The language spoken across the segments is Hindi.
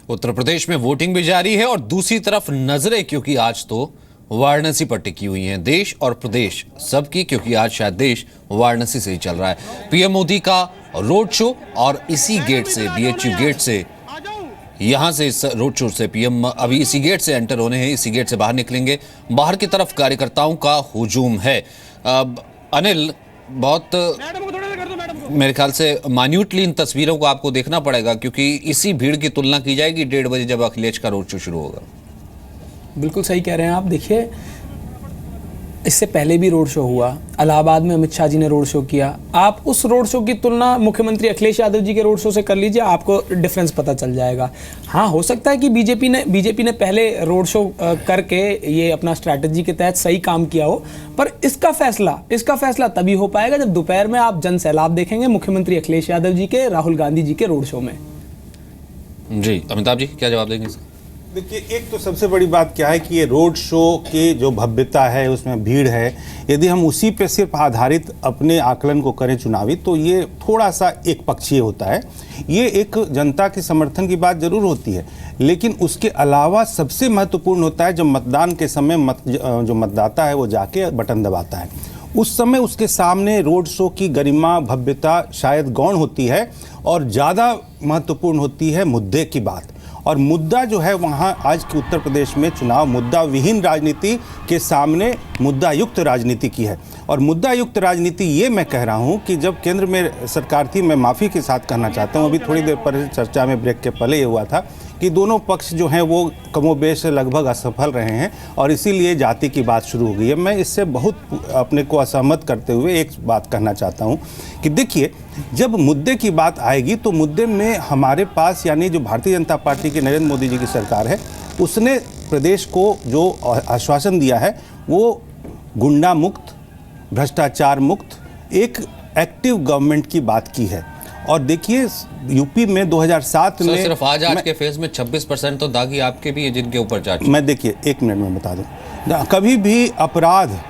उत्तर प्रदेश में वोटिंग भी जारी है और दूसरी तरफ नजरें क्योंकि आज तो वाराणसी पर टिकी हुई हैं, देश और प्रदेश सबकी, क्योंकि आज शायद देश वाराणसी से ही चल रहा है। पीएम मोदी का रोड शो और इसी गेट से, बीएचयू गेट से, यहां से इस रोड शो से पीएम अभी इसी गेट से एंटर होने हैं, इसी गेट से बाहर निकलेंगे। बाहर की तरफ कार्यकर्ताओं का हुजूम है। अनिल, बहुत मेरे ख्याल से मान्यूटली इन तस्वीरों को आपको देखना पड़ेगा, क्योंकि इसी भीड़ की तुलना की जाएगी 1:30 बजे जब अखिलेश का रोड शो शुरू होगा। बिल्कुल सही कह रहे हैं आप। देखिए, इससे पहले भी रोड शो हुआ, इलाहाबाद में अमित शाह जी ने रोड शो किया। आप उस रोड शो की तुलना मुख्यमंत्री अखिलेश यादव जी के रोड शो से कर लीजिए, आपको डिफरेंस पता चल जाएगा। हाँ, हो सकता है कि बीजेपी ने पहले रोड शो करके ये अपना स्ट्रैटेजी के तहत सही काम किया हो, पर इसका फैसला तभी हो पाएगा जब दोपहर में आप जन सैलाब देखेंगे मुख्यमंत्री अखिलेश यादव जी के, राहुल गांधी जी के रोड शो में। जी अमिताभ जी, क्या जवाब देंगे? देखिए, एक तो सबसे बड़ी बात क्या है कि ये रोड शो की जो भव्यता है, उसमें भीड़ है, यदि हम उसी पे सिर्फ आधारित अपने आकलन को करें चुनावी, तो ये थोड़ा सा एक पक्षीय होता है। ये एक जनता के समर्थन की बात जरूर होती है, लेकिन उसके अलावा सबसे महत्वपूर्ण होता है जब मतदान के समय जो मतदाता है वो जाके बटन दबाता है, उस समय उसके सामने रोड शो की गरिमा भव्यता शायद गौण होती है और ज़्यादा महत्वपूर्ण होती है मुद्दे की बात। और मुद्दा जो है वहाँ आज के उत्तर प्रदेश में चुनाव मुद्दा विहीन राजनीति के सामने मुद्दा युक्त राजनीति की है। और मुद्दा युक्त राजनीति ये मैं कह रहा हूँ कि जब केंद्र में सरकार थी, मैं माफ़ी के साथ कहना चाहता हूँ, अभी थोड़ी देर पर चर्चा में ब्रेक के पहले ये हुआ था कि दोनों पक्ष जो हैं वो कमोबेश लगभग असफल रहे हैं और इसीलिए जाति की बात शुरू हो गई है। मैं इससे बहुत अपने को असहमत करते हुए एक बात कहना चाहता हूँ कि देखिए, जब मुद्दे की बात आएगी तो मुद्दे में हमारे पास, यानी जो भारतीय जनता पार्टी की नरेंद्र मोदी जी की सरकार है, उसने प्रदेश को जो आश्वासन दिया है वो गुंडा मुक्त, भ्रष्टाचार मुक्त एक एक्टिव गवर्नमेंट की बात की है। और देखिए, यूपी में 2007 में सिर्फ आज के फेज में 26% तो दागी आपके भी है जिनके ऊपर चार्ज। मैं देखिए, एक मिनट में बता दूं, कभी भी अपराध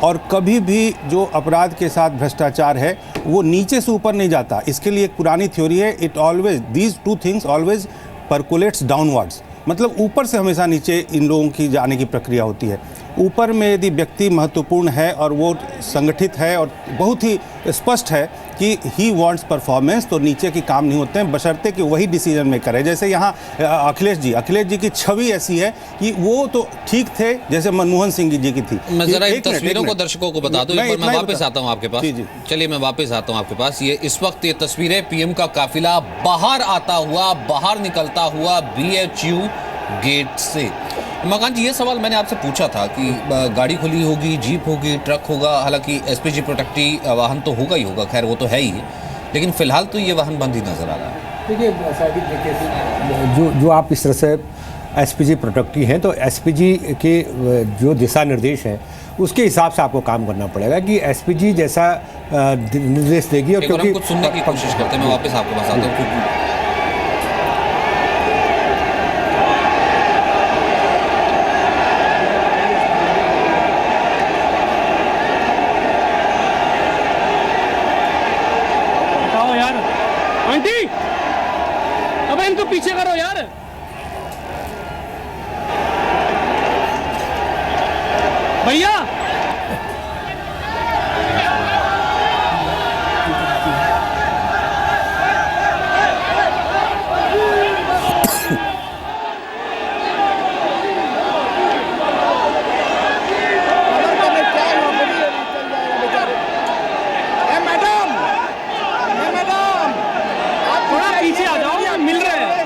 और कभी भी जो अपराध के साथ भ्रष्टाचार है वो नीचे से ऊपर नहीं जाता। इसके लिए एक पुरानी थ्योरी है, it always, these two things always percolates downwards, मतलब ऊपर से हमेशा नीचे इन लोगों की जाने की प्रक्रिया होती है। ऊपर में यदि व्यक्ति महत्वपूर्ण है और वो संगठित है और बहुत ही स्पष्ट है कि ही वांट्स परफॉर्मेंस, तो नीचे के काम नहीं होते हैं, बशर्ते कि वही डिसीजन मेकर है। जैसे यहाँ अखिलेश जी की छवि ऐसी है कि वो तो ठीक थे जैसे मनमोहन सिंह जी की थी। मैं जरा इन तस्वीरों को दर्शकों को बता दूं, मैं वापस आता हूं आपके पास। चलिए, मैं वापस आता हूं आपके पास। ये इस वक्त ये तस्वीरें पीएम का काफिला बाहर आता हुआ, बाहर निकलता हुआ बीएचयू गेट से। मकान जी, ये सवाल मैंने आपसे पूछा था कि गाड़ी खुली होगी, जीप होगी, ट्रक होगा, हालांकि एसपीजी प्रोटेक्टिव वाहन तो होगा ही होगा, खैर वो तो है ही, लेकिन फिलहाल तो ये वाहन बंद ही नजर आ रहा है। देखिए, जो आप इस तरह से एसपीजी प्रोटेक्टिव हैं, तो एसपीजी के जो दिशा निर्देश हैं उसके हिसाब से आपको काम करना पड़ेगा कि एसपीजी जैसा निर्देश देगी। और क्योंकि कुछ सुनने की कोशिश करते हैं, मैं वापस आपके पास आता हूँ। अबे इनको पीछे करो यार। भैया, पीछे आ जाओ, यार मिल रहे हैं।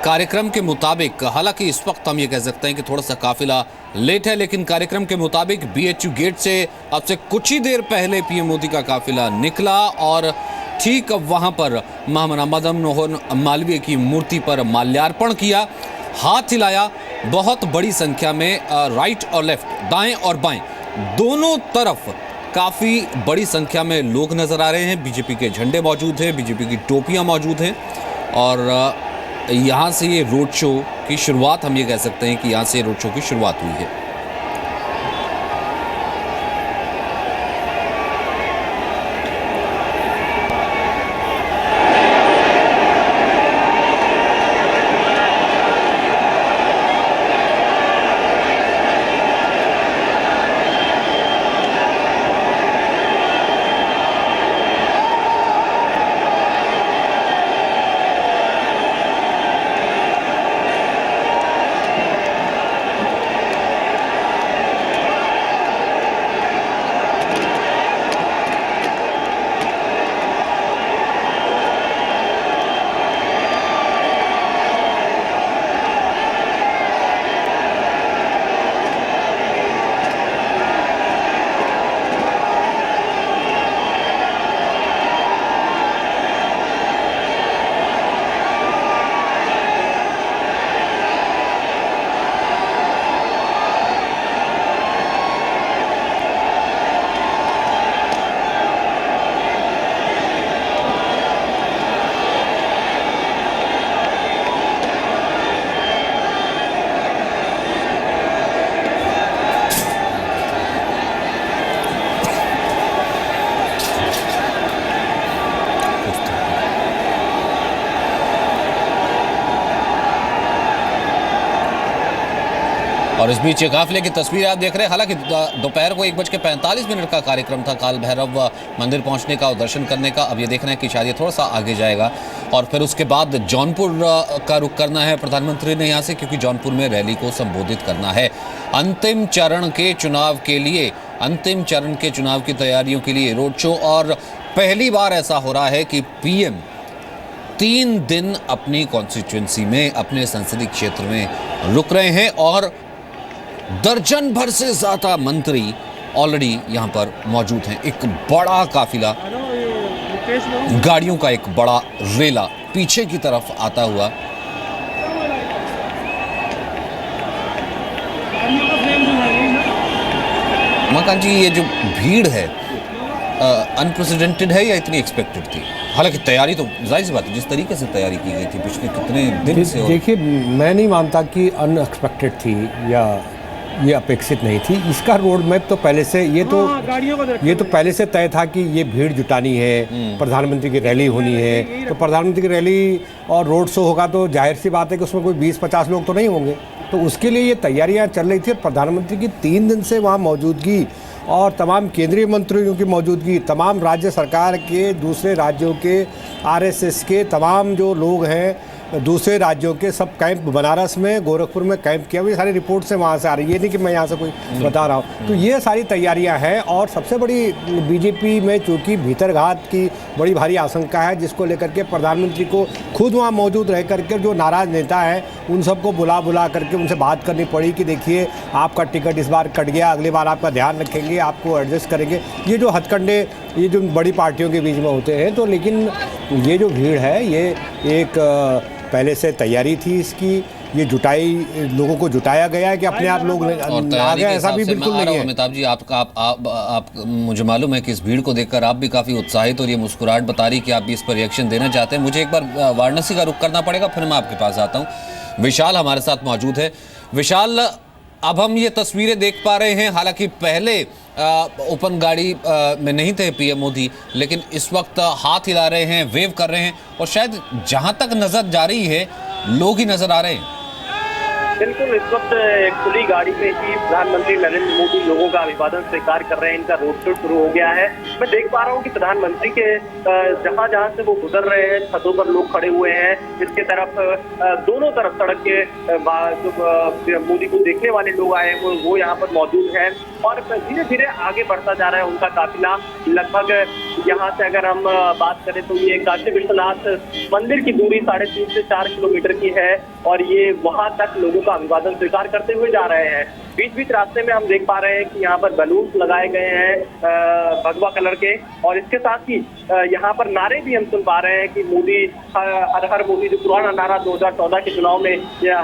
कार्यक्रम के मुताबिक, हालांकि इस वक्त हम ये कह सकते हैं कि थोड़ा सा काफिला लेट है, लेकिन कार्यक्रम के मुताबिक BHU गेट से अब से कुछ ही देर पहले पीएम मोदी का काफिला निकला और ठीक वहां पर महामना मदन मोहन मालवीय की मूर्ति पर माल्यार्पण किया, हाथ हिलाया। बहुत बड़ी संख्या में राइट और लेफ्ट, दाएं और बाएं दोनों तरफ काफ़ी बड़ी संख्या में लोग नज़र आ रहे हैं। बीजेपी के झंडे मौजूद हैं, बीजेपी की टोपियां मौजूद हैं और यहाँ से ये रोड शो की शुरुआत, हम ये कह सकते हैं कि यहाँ से रोड शो की शुरुआत हुई है। और इस बीच काफिले की तस्वीर आप देख रहे हैं। हालांकि दोपहर को 1:45 का कार्यक्रम था काल भैरव मंदिर पहुंचने का और दर्शन करने का। अब ये देख रहे हैं कि शायद ये थोड़ा सा आगे जाएगा और फिर उसके बाद जौनपुर का रुख करना है प्रधानमंत्री ने यहाँ से, क्योंकि जौनपुर में रैली को संबोधित करना है। अंतिम चरण के चुनाव के लिए, अंतिम चरण के चुनाव की तैयारियों के लिए रोड शो, और पहली बार ऐसा हो रहा है कि पीएम 3 दिन अपनी कॉन्स्टिट्यूएंसी में, अपने संसदीय क्षेत्र में रुक रहे हैं और दर्जन भर से ज्यादा मंत्री ऑलरेडी यहां पर मौजूद हैं। एक बड़ा काफिला, गाड़ियों का एक बड़ा रेला पीछे की तरफ आता हुआ। मकान जी, ये जो भीड़ है अनप्रेसिडेंटेड है या इतनी एक्सपेक्टेड थी? हालांकि तैयारी तो जाहिर सी बात है, जिस तरीके से तैयारी की गई थी पिछले कितने दिन से। देखिए, मैं नहीं मानता कि अनएक्सपेक्टेड थी या ये अपेक्षित नहीं थी। इसका रोड मैप तो पहले से, ये तो पहले से तय था कि ये भीड़ जुटानी है, प्रधानमंत्री की रैली होनी है। तो प्रधानमंत्री की रैली और रोड शो होगा तो जाहिर सी बात है कि उसमें कोई 20-50 लोग तो नहीं होंगे। तो उसके लिए ये तैयारियां चल रही थी और प्रधानमंत्री की 3 दिन से वहाँ मौजूदगी और तमाम केंद्रीय मंत्रियों की मौजूदगी, तमाम राज्य सरकार के, दूसरे राज्यों के, RSS के तमाम जो लोग हैं दूसरे राज्यों के, सब कैंप बनारस में, गोरखपुर में कैंप किया हुआ। ये सारी रिपोर्ट से वहाँ से आ रही है, ये नहीं कि मैं यहाँ से कोई बता रहा हूँ। तो ये सारी तैयारियाँ हैं और सबसे बड़ी बीजेपी में चूँकि भीतरघात की बड़ी भारी आशंका है, जिसको लेकर के प्रधानमंत्री को खुद वहाँ मौजूद रह करके जो नाराज़ नेता हैं उन सबको बुला करके उनसे बात करनी पड़ी कि देखिए आपका टिकट इस बार कट गया, अगली बार आपका ध्यान रखेंगे, आपको एडजस्ट करेंगे। ये जो हथकंडे ये जो बड़ी पार्टियों के बीच में होते हैं। तो लेकिन ये जो भीड़ है ये एक पहले से तैयारी थी इसकी, ये जुटाई, लोगों को जुटाया गया है कि अपने आप लोग आ गए, ऐसा भी बिल्कुल नहीं है। अमिताभ जी, आप मुझे मालूम है कि इस भीड़ को देखकर आप भी काफ़ी उत्साहित और ये मुस्कुराहट बता रही कि आप भी इस पर रिएक्शन देना चाहते हैं। मुझे एक बार वाराणसी का रुख करना पड़ेगा, फिर मैं आपके पास आता हूँ। विशाल हमारे साथ मौजूद है। विशाल, अब हम ये तस्वीरें देख पा रहे हैं, हालांकि पहले ओपन गाड़ी में नहीं थे पीएम मोदी, लेकिन इस वक्त हाथ हिला रहे हैं, वेव कर रहे हैं और शायद जहां तक नजर जा रही है लोग ही नजर आ रहे हैं। बिल्कुल, इस वक्त एक खुली गाड़ी में ही प्रधानमंत्री नरेंद्र मोदी लोगों का अभिवादन स्वीकार कर रहे हैं। इनका रोड शो शुरू हो गया है। मैं देख पा रहा हूँ कि प्रधानमंत्री के जहां जहां से वो गुजर रहे हैं छतों पर लोग खड़े हुए हैं, जिसके तरफ दोनों तरफ सड़क के जो मोदी को देखने वाले लोग आए हैं वो यहाँ पर मौजूद हैं और धीरे धीरे आगे बढ़ता जा रहा है उनका काफिला। लगभग यहाँ से अगर हम बात करें तो ये काशी विश्वनाथ मंदिर की दूरी 3.5 से 4 किलोमीटर की है और ये वहां तक लोगों का अभिवादन स्वीकार करते हुए जा रहे हैं। बीच बीच रास्ते में हम देख पा रहे हैं कि यहाँ पर बैलून लगाए गए हैं भगवा कलर के, और इसके साथ ही यहाँ पर नारे भी हम सुन पा रहे हैं कि मोदी हर हर मोदी, जो पुराना नारा 2014 के चुनाव में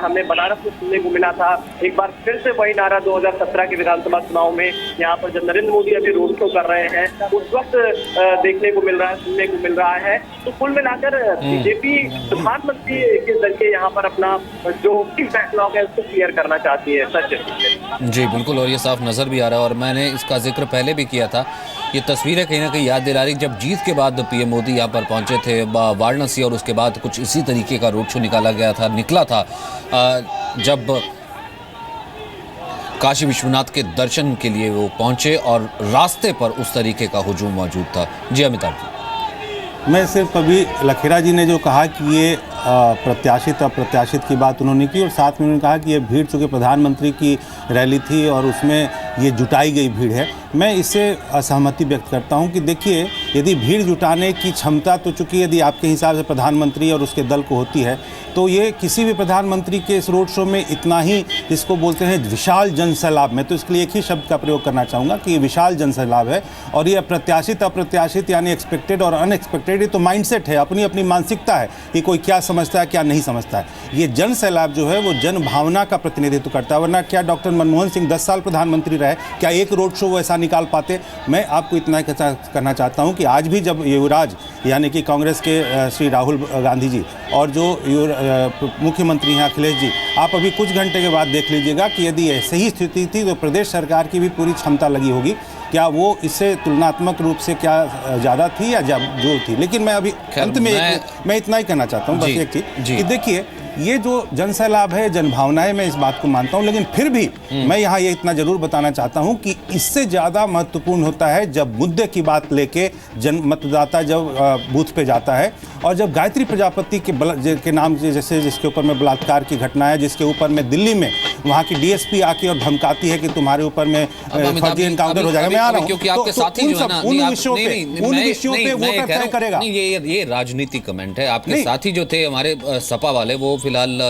हमें बनारस में सुनने को मिला था, एक बार फिर से वही नारा 2017 के विधानसभा चुनाव में यहाँ पर जब नरेंद्र मोदी अभी रोड शो कर रहे हैं उस वक्त देखने को मिल रहा है, सुनने को मिल रहा है। तो कुल मिलाकर बीजेपी प्रधानमंत्री के जरिए यहाँ पर अपना जो बैकलॉग है उसको क्लियर करना चाहती है। सच जी बिल्कुल, और ये साफ नज़र भी आ रहा है, और मैंने इसका जिक्र पहले भी किया था। ये तस्वीरें कहीं ना कहीं याद दिला रही, जब जीत के बाद पीएम मोदी यहाँ पर पहुंचे थे वाराणसी, और उसके बाद कुछ इसी तरीके का रोड शो निकला था जब काशी विश्वनाथ के दर्शन के लिए वो पहुंचे और रास्ते पर उस तरीके का हुजूम मौजूद था। जी अमिताभ जी। मैं सिर्फ अभी लखेरा जी ने जो कहा कि ये प्रत्याशित अप्रत्याशित की बात उन्होंने की, और साथ में उन्होंने कहा कि ये भीड़ चूँकि प्रधानमंत्री की रैली थी और उसमें ये जुटाई गई भीड़ है, मैं इससे असहमति व्यक्त करता हूं कि देखिए, यदि भीड़ जुटाने की क्षमता तो चूँकि यदि आपके हिसाब से प्रधानमंत्री और उसके दल को होती है, तो ये किसी भी प्रधानमंत्री के इस रोड शो में इतना ही, जिसको बोलते हैं विशाल जनसैलाब, मैं तो इसके लिए एक ही शब्द का प्रयोग करना चाहूँगा कि ये विशाल जनसैलाब है। और ये प्रत्याशित अप्रत्याशित यानी एक्सपेक्टेड और अनएक्सपेक्टेड, ये तो माइंडसेट है, अपनी अपनी मानसिकता है कि कोई क्या समझता है क्या नहीं समझता है। ये जन सैलाब जो है वो जन भावना का प्रतिनिधित्व करता है, वरना क्या डॉक्टर मनमोहन सिंह 10 साल प्रधानमंत्री रहे, क्या एक रोड शो वो ऐसा निकाल पाते? मैं आपको इतना कहना चाहता हूं कि आज भी जब युवराज यानी कि कांग्रेस के श्री राहुल गांधी जी और जो मुख्यमंत्री हैं अखिलेश जी, आप अभी कुछ घंटे के बाद देख लीजिएगा कि यदि ऐसी ही स्थिति थी तो प्रदेश सरकार की भी पूरी क्षमता लगी होगी, क्या वो इससे तुलनात्मक रूप से क्या ज़्यादा थी या जो थी। लेकिन मैं अभी अंत में मैं इतना ही कहना चाहता हूँ, बस एक चीज़ कि देखिए, ये जो जनसैलाब है, जनभावना है, मैं इस बात को मानता हूं, लेकिन फिर भी मैं यहाँ ये इतना जरूर बताना चाहता हूं कि इससे ज़्यादा महत्वपूर्ण होता है जब मुद्दे की बात लेके मतदाता जब बूथ पे जाता है, और जब गायत्री प्रजापति के नाम जैसे जिसके ऊपर में बलात्कार की घटना है, जिसके ऊपर में दिल्ली में वहाँ की डीएसपी आके और धमकाती है कि तुम्हारे ऊपर में फर्जी एनकाउंटर हो जाएगा। मैं आ रहा हूँ क्योंकि आपके साथी जो है ना, उन विषयों पे वोटर तय करेगा। ये राजनीतिक कमेंट है। आपके साथी जो थे हमारे सपा वाले, वो फिलहाल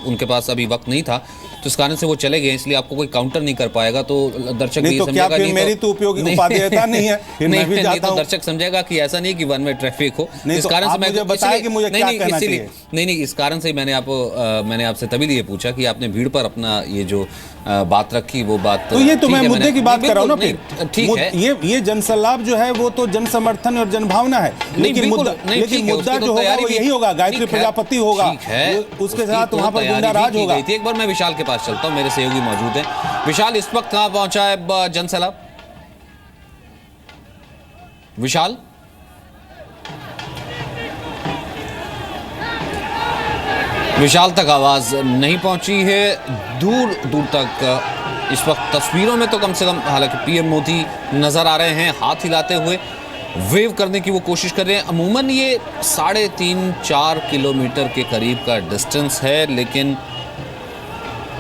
उनके पास अभी वक्त नहीं था, तो इस कारण से वो चले गए, इसलिए आपको कोई काउंटर नहीं कर पाएगा, तो दर्शक नहीं तो क्या फिर मेरी तो उपयोगी उपादेयता नहीं है, फिर मैं भी जाता हूं। दर्शक समझेगा कि ऐसा नहीं कि वन वे ट्रैफिक हो, इस कारण से मुझे बताया कि मुझे क्या कहना चाहिए। नहीं, इस कारण से मैंने आपसे तभी लिए पूछा कि आपने भीड़ पर अपना ये जो बात रखी, वो बात तो ये तो मैं मुद्दे की बात कर रहा हूँ ना, फिर ठीक है, ये जनसैलाब जो है वो तो जन समर्थन और जनभावना है, लेकिन मुद्दा जो होगा वो यही होगा, गायत्री प्रजापति होगा, उसके साथ वहाँ पर गुंडाराज होगा। एक बार मैं विशाल के पास चलता हूँ, मेरे सहयोगी मौजूद हैं। विशाल, इस वक्त कहाँ पहुंचा है जनसैलाब? विशाल, विशाल तक आवाज नहीं पहुंची है, दूर दूर तक इस वक्त तस्वीरों में तो कम से कम, हालांकि पीएम मोदी नजर आ रहे हैं, हाथ हिलाते हुए वेव करने की वो कोशिश कर रहे हैं। अमूमन ये 3.5-4 किलोमीटर के करीब का डिस्टेंस है, लेकिन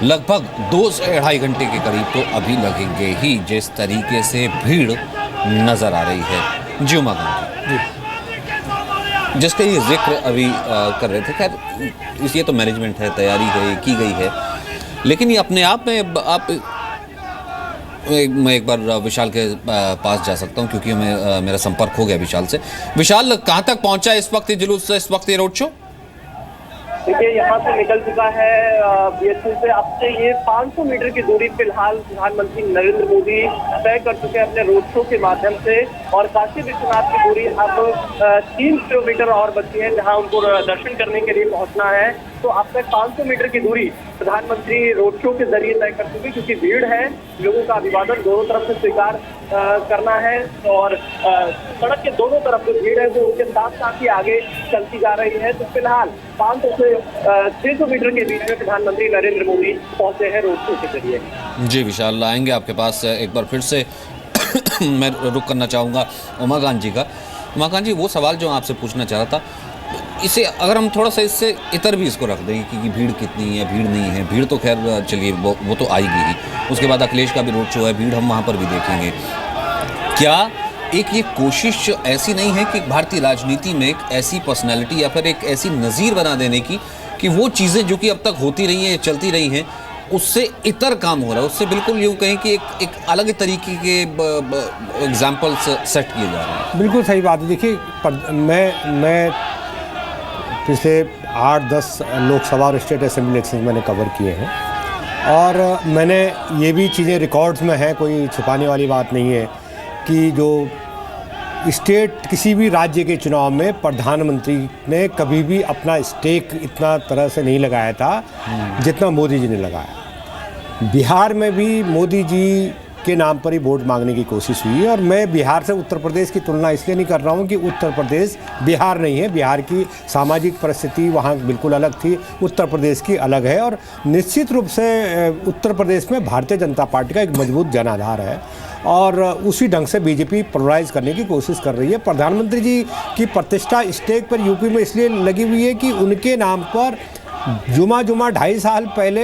लगभग 2 से 2.5 घंटे के करीब तो अभी लगेंगे ही, जिस तरीके से भीड़ नजर आ रही है। जी उमा गांधी, जिसका ये जिक्र अभी कर रहे थे, खैर ये तो मैनेजमेंट है, तैयारी है, की गई है, लेकिन ये अपने आप में आप मैं एक बार विशाल के पास जा सकता हूं, क्योंकि मेरा संपर्क हो गया विशाल से। विशाल, कहां तक पहुंचा इस वक्त जुलूस, इस वक्त ये रोड शो? देखिए, यहाँ से निकल चुका है बीएसपी से, अब से ये 500 मीटर की दूरी फिलहाल प्रधानमंत्री नरेंद्र मोदी तय कर चुके हैं अपने रोड शो के माध्यम से, और काशी विश्वनाथ की दूरी अब 3 किलोमीटर और बची है, जहाँ उनको दर्शन करने के लिए पहुंचना है। तो अब तक 500 मीटर की दूरी प्रधानमंत्री रोड शो के जरिए तय कर चुके, क्योंकि भीड़ है, लोगों का अभिवादन दोनों तरफ से स्वीकार करना है, और सड़क के दोनों तरफ जो भीड़ है वो उनके साथ साथ ही आगे चलती जा रही है। तो फिलहाल 500 से 600 मीटर के बीच में प्रधानमंत्री नरेंद्र मोदी पहुंचे हैं रोड शो के जरिए। जी विशाल, आएंगे आपके पास एक बार फिर से। मैं रुक करना चाहूँगा उमाकांत जी का। उमाकांत जी, वो सवाल जो आपसे पूछना चाह रहा था, इसे अगर हम थोड़ा सा इससे इतर भी इसको रख दें कि भीड़ कितनी है, भीड़ नहीं है, भीड़ तो खैर चलिए वो तो आएगी ही, उसके बाद अखिलेश का भी रोड शो है, भीड़ हम वहाँ पर भी देखेंगे। क्या एक ये कोशिश ऐसी नहीं है कि भारतीय राजनीति में एक ऐसी पर्सनैलिटी या फिर एक ऐसी नज़ीर बना देने की कि वो चीज़ें जो कि अब तक होती रही हैं, चलती रही हैं, उससे इतर काम हो रहा है, उससे बिल्कुल यूँ कहें कि एक अलग तरीके के एग्जाम्पल्स सेट किए जा रहे हैं। बिल्कुल सही बात है। देखिए मैं पिछले 8-10 लोकसभा और स्टेट असेंबली इलेक्शन मैंने कवर किए हैं, और मैंने ये भी चीज़ें रिकॉर्ड्स में हैं, कोई छुपाने वाली बात नहीं है कि जो स्टेट किसी भी राज्य के चुनाव में प्रधानमंत्री ने कभी भी अपना स्टेक इतना तरह से नहीं लगाया था जितना मोदी जी ने लगाया। बिहार में भी मोदी जी के नाम पर ही वोट मांगने की कोशिश हुई है, और मैं बिहार से उत्तर प्रदेश की तुलना इसलिए नहीं कर रहा हूँ कि उत्तर प्रदेश बिहार नहीं है, बिहार की सामाजिक परिस्थिति वहाँ बिल्कुल अलग थी, उत्तर प्रदेश की अलग है, और निश्चित रूप से उत्तर प्रदेश में भारतीय जनता पार्टी का एक मजबूत जनाधार है, और उसी ढंग से बीजेपी पोलराइज करने की कोशिश कर रही है। प्रधानमंत्री जी की प्रतिष्ठा स्टेक पर यूपी में इसलिए लगी हुई है कि उनके नाम पर जुमा 2.5 साल पहले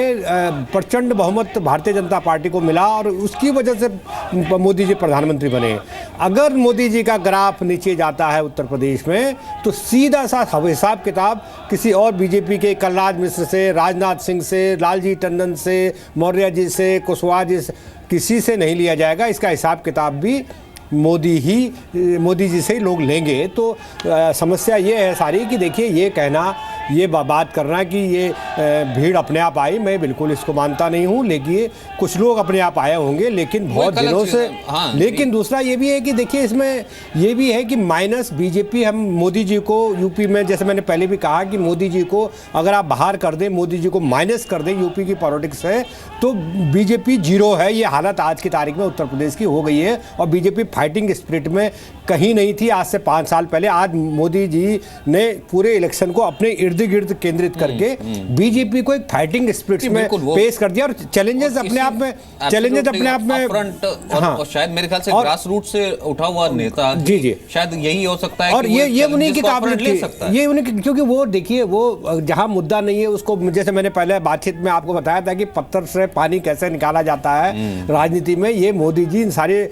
प्रचंड बहुमत भारतीय जनता पार्टी को मिला, और उसकी वजह से मोदी जी प्रधानमंत्री बने। अगर मोदी जी का ग्राफ नीचे जाता है उत्तर प्रदेश में, तो सीधा सा हिसाब किताब किसी और बीजेपी के कलराज मिश्र से, राजनाथ सिंह से, लालजी टंडन से, मौर्य जी से, कुशवाहा जी से, किसी से नहीं लिया जाएगा। इसका हिसाब किताब भी मोदी जी से ही लोग लेंगे। तो समस्या ये है सारी कि देखिए, ये कहना, ये बात करना कि ये भीड़ अपने आप आई, मैं बिल्कुल इसको मानता नहीं हूँ। लेकिन कुछ लोग अपने आप आए होंगे, लेकिन बहुत दिनों से। हाँ, लेकिन दूसरा ये भी है कि देखिए, इसमें ये भी है कि माइनस बीजेपी, हम मोदी जी को यूपी में, जैसे मैंने पहले भी कहा कि मोदी जी को अगर आप बाहर कर दें, मोदी जी को माइनस कर दें यूपी की पॉलिटिक्स से, तो बीजेपी जीरो है। ये हालत आज की तारीख में उत्तर प्रदेश की हो गई है, और बीजेपी फाइटिंग स्पिरिट में कहीं नहीं थी आज से 5 साल पहले। आज मोदी जी ने पूरे इलेक्शन को अपने इर्द गिर्द केंद्रित करके बीजेपी को एक फाइटिंग स्पिरिट में पेश कर दिया, और चैलेंजेस अपने आप में फ्रंट, और शायद मेरे ख्याल से ग्रास रूट से उठा हुआ नेता, जी शायद यही हो सकता है। और ये उन्हीं की काबिलियत थी, ये उन्हीं, क्योंकि वो देखिए, वो जहां मुद्दा नहीं है उसको, जैसे मैंने पहले बातचीत में आपको बताया था कि पत्थर से पानी कैसे निकाला जाता है राजनीति में, ये मोदी जी इन सारे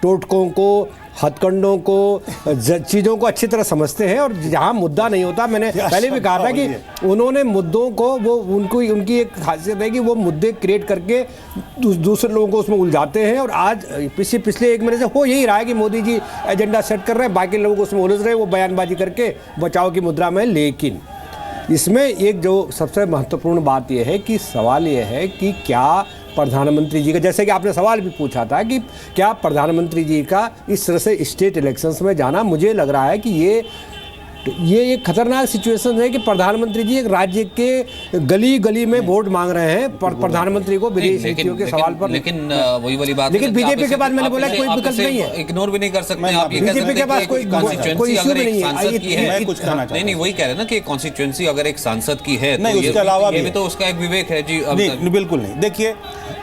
टोटकों को, हथकंडों को, चीज़ों को अच्छी तरह समझते हैं। और जहां मुद्दा नहीं होता, मैंने पहले भी कहा था कि उन्होंने मुद्दों को, वो उनकी एक खासियत है कि वो मुद्दे क्रिएट करके दूसरे लोगों को उसमें उलझाते हैं। और आज पिछले 1 महीने से हो यही रहा है कि मोदी जी एजेंडा सेट कर रहे हैं, बाकी लोगों को उसमें उलझ रहे हैं, वो बयानबाजी करके बचाव की मुद्रा में। लेकिन इसमें एक जो सबसे महत्वपूर्ण बात यह है कि सवाल यह है कि क्या प्रधानमंत्री जी का, जैसे कि आपने सवाल भी पूछा था कि क्या प्रधानमंत्री जी का इस तरह से स्टेट इलेक्शंस में जाना, मुझे लग रहा है कि ये एक खतरनाक सिचुएशन है कि प्रधानमंत्री जी एक राज्य के गली गली में वोट मांग रहे हैं प्रधानमंत्री को विदेश नीतियों के सवाल पर। लेकिन वही वाली बात, लेकिन बीजेपी के बाद मैंने बोला कोई विकल्प नहीं है, इग्नोर भी नहीं कर सकते आप। ये बीजेपी के पास कोई इश्यू नहीं है। नहीं, वही कह रहे हैं ना कि कॉन्स्टिट्यूएंसी अगर एक सांसद की है, नहीं, उसके अलावा भी तो उसका एक विवेक है जी। नहीं, बिल्कुल नहीं। देखिए,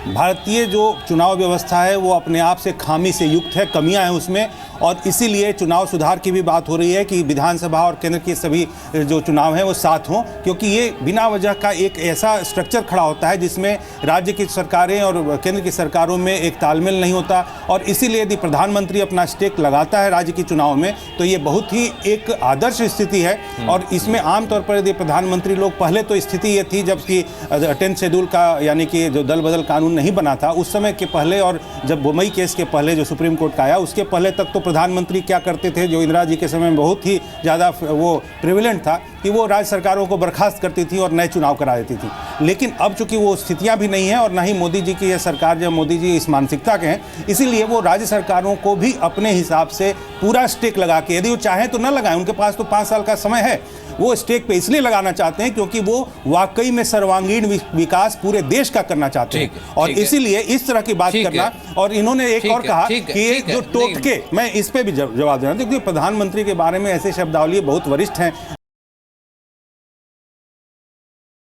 भारतीय जो चुनाव व्यवस्था है वो अपने आप से खामी से युक्त है, कमियां हैं उसमें, और इसीलिए चुनाव सुधार की भी बात हो रही है कि विधानसभा और केंद्र के सभी जो चुनाव हैं वो साथ हों, क्योंकि ये बिना वजह का एक ऐसा स्ट्रक्चर खड़ा होता है जिसमें राज्य की सरकारें और केंद्र की सरकारों में एक तालमेल नहीं होता। और इसीलिए यदि प्रधानमंत्री अपना स्टेक लगाता है राज्य के चुनाव में, तो ये बहुत ही एक आदर्श स्थिति है। और इसमें आमतौर पर यदि प्रधानमंत्री लोग, पहले तो स्थिति ये थी जबकि 10th शेड्यूल का, यानी कि जो दल बदल कानून नहीं बना था उस समय के पहले, और जब बोमई केस के पहले जो सुप्रीम कोर्ट का आया उसके पहले तक, तो प्रधानमंत्री क्या करते थे, जो इंदिरा जी के समय में बहुत ही ज़्यादा वो प्रिविलेंट था कि वो राज्य सरकारों को बर्खास्त करती थी और नए चुनाव करा देती थी। लेकिन अब चूंकि वो स्थितियां भी नहीं है, और ना ही मोदी जी की यह सरकार, जब मोदी जी इस मानसिकता के हैं, इसीलिए वो राज्य सरकारों को भी अपने हिसाब से पूरा स्टेक लगा के, यदि वो चाहें तो न लगाएं, उनके पास तो 5 साल का समय है, वो स्टेक पे इसलिए लगाना चाहते हैं क्योंकि वो वाकई में सर्वांगीण विकास पूरे देश का करना चाहते हैं। और इसीलिए इस तरह की बात करना, और इन्होंने एक और कहा कि ये जो टोटके, मैं इस पे भी जवाब देना, क्योंकि प्रधानमंत्री के बारे में ऐसे शब्दावली बहुत वरिष्ठ हैं।